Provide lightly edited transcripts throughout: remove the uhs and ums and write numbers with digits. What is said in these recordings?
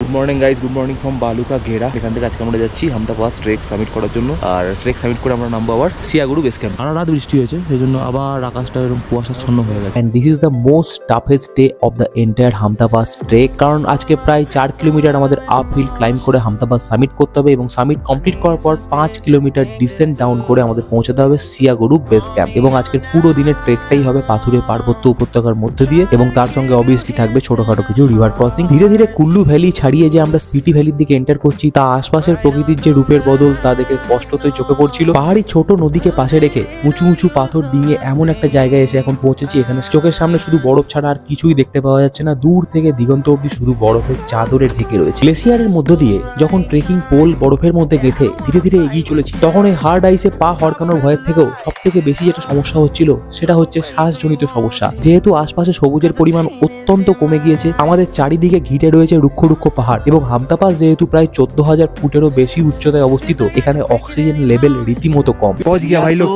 Good morning guys, good morning from বালুকা ঘেরা। এখান থেকে আজকে আমরা যাচ্ছি হামতা পাস ট্রেক সামিট করার জন্য। আর ট্রেক সামিট করে আমরা নামবো আবার সিয়াগুরু বেস ক্যাম্প। সারা রাত বৃষ্টি হয়েছে, সেই জন্য আবার আকাশটা এরকম কুয়াশাচ্ছন্ন হয়ে গেছে। And this is the most toughest day of the entire Hampta pass trek. কারণ আজকে প্রায় 4 কিলোমিটার আমাদের আপ হিল ক্লাইম্ব করে হামতা পাস সামিট করতে হবে এবং সামিট কমপ্লিট করার পর 5 কিলোমিটার ডিসেন্ট ডাউন করে আমাদের পৌঁছাতে হবে সিয়াগুরু বেস ক্যাম্প। এবং আজকের পুরো দিনের ট্রেকটাই হবে পাথুরে পার্বত্য উপত্যকার মধ্যে দিয়ে, এবং তার সঙ্গে অবভিয়াসলি থাকবে ছোটখাটো কিছু রিভার ক্রসিং। ধীরে ধীরে কুল্লু ভ্যালি ছাড়িয়ে যে আমরা স্পিটি ভ্যালির দিকে এন্টার করছি, তা আশপাশের প্রকৃতির যে রূপের বদল তা দেখে স্পষ্টতই চোখে পড়ছিল। পাহাড়ি ছোট নদীকে পাশে রেখে উঁচু উঁচু পাথর ডিঙিয়ে এমন একটা জায়গায় এসে এখন পৌঁছেছি, এখানে চোখের সামনে শুধু বরফ ছাড়া আর কিছুই দেখতে পাওয়া যাচ্ছে না। দূর থেকে দিগন্ত অব্দি শুধু বরফের চাদরে ঢেকে রয়েছে। গ্লেসিয়ারের মধ্য দিয়ে যখন ট্রেকিং পোল বরফের মধ্যে গেঁথে ধীরে ধীরে এগিয়ে চলেছি, তখন এই হার্ড আইসে পা হড়কানোর ভয়ের থেকেও সব থেকে বেশি যেটা সমস্যা হচ্ছিল সেটা হচ্ছে শ্বাসজনিত সমস্যা। যেহেতু আশপাশে সবুজের পরিমাণ অত্যন্ত কমে গিয়েছে, আমাদের চারিদিকে ঘিরে রয়েছে রুক্ষ রুক্ষ পাহাড়, এবং হামতা পাস যেহেতু প্রায় 14,000 ফুটেরও বেশি উচ্চতায় অবস্থিত, এখানে অক্সিজেন লেভেল রীতিমতো কম। পৌঁছ গিয়া ভাই লোক,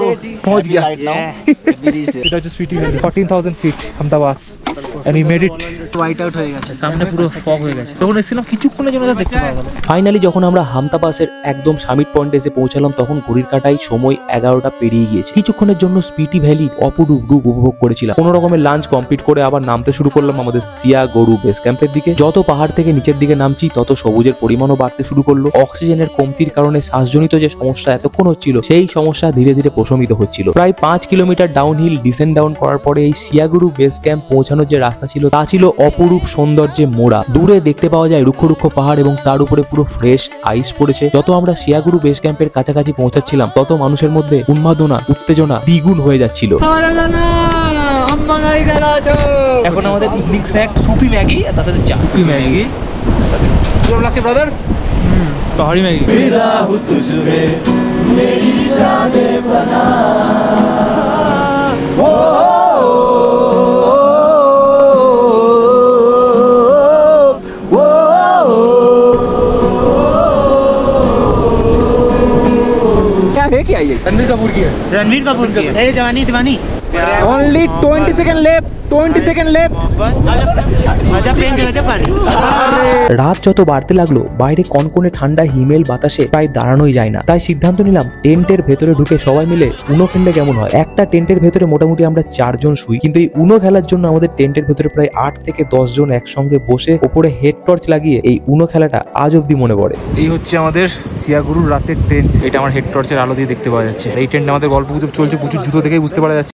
পৌঁছ গিয়া। এটা হচ্ছে Spiti valley, 14,000 feet Hampta pass. And we made it. White out হয়ে গেছে, সামনে পুরো ফগ হয়ে গেছে। তখন এসেছিলাম কিছুক্ষণের জন্য দেখতে পাওয়া গেল। ফাইনালি যখন আমরা হামতা পাসের একদম সামিট পয়েন্টে এসে পৌঁছালাম, তখন ঘড়ির কাঁটায় সময় 11টা পেরিয়ে গিয়েছে। কিছুক্ষণের জন্য স্পিটি ভ্যালি অপরূপ রূপ উপভোগ করেছিলাম। কোনো রকমের লাঞ্চ কমপ্লিট করে আবার নামতে শুরু করলাম আমাদের সিয়াগুরু বেস ক্যাম্পের দিকে। যত পাহাড় থেকে নিচের দিকে নামছি, তত সবুজের পরিমাণও বাড়তে শুরু করলো। অক্সিজেনের কমতির কারণে শ্বাসজনিত যে সমস্যা এতক্ষণ হচ্ছিল, সেই সমস্যা ধীরে ধীরে প্রশমিত হচ্ছিল। প্রায় 5 kilometre down hill descent down করার পরে এই সিয়াগুরু বেস ক্যাম্প পৌঁছানোর যে রাস্তা ছিল, তা ছিল অপরূপ সৌন্দর্যে মোড়া। দূরে দেখতে পাওয়া যায় রুক্ষ রুক্ষ পাহাড়, এবং তার উপরে পুরো ফ্রেশ আইস পড়েছে। যত আমরা সিয়াগুরু বেস ক্যাম্পের কাছাকাছি পৌঁছাচ্ছিলাম, তত মানুষের মধ্যে উন্মাদনা, উত্তেজনা দ্বিগুণ হয়ে যাচ্ছিল। এখন আমাদের ইভিনিং স্ন্যাক সুপি ম্যাগি, আর তার সাথে চা। সুপি ম্যাগি কেমন লাগছে ব্রাদার? পাহাড়ি ম্যাগি। क्या है? रणबीर कपूर की है। रणबीर कपूर की है। जवानी दीवानी। Only 20 seconds left. 20 seconds left. রাত যত বাড়তে লাগলো, বাইরে কনকনে ঠান্ডা হিমেল বাতাসে প্রায় দাঁড়ানোই যায় না। তাই সিদ্ধান্ত নিলাম টেন্টের ভেতরে ঢুকে সবাই মিলে উনো খেললে কেমন হয়। একটা টেন্টের ভেতরে মোটামুটি আমরা 4 জন শুই, কিন্তু এই উনো খেলার জন্য আমাদের টেন্টের ভেতরে প্রায় 8 থেকে 10 জন একসঙ্গে বসে ওপরে হেড টর্চ লাগিয়ে এই উনো খেলাটা আজ অব্দি মনে পড়ে। এই হচ্ছে আমাদের সিয়াগুরুর রাতের টেন্ট। এটা আমার হেড টর্চের আলো দিয়ে দেখতে পাওয়া যাচ্ছে। এই টেন্ট আমাদের গল্প গুজব চলছে, প্রচুর জুতো দেখেই বুঝতে পারা যাচ্ছে।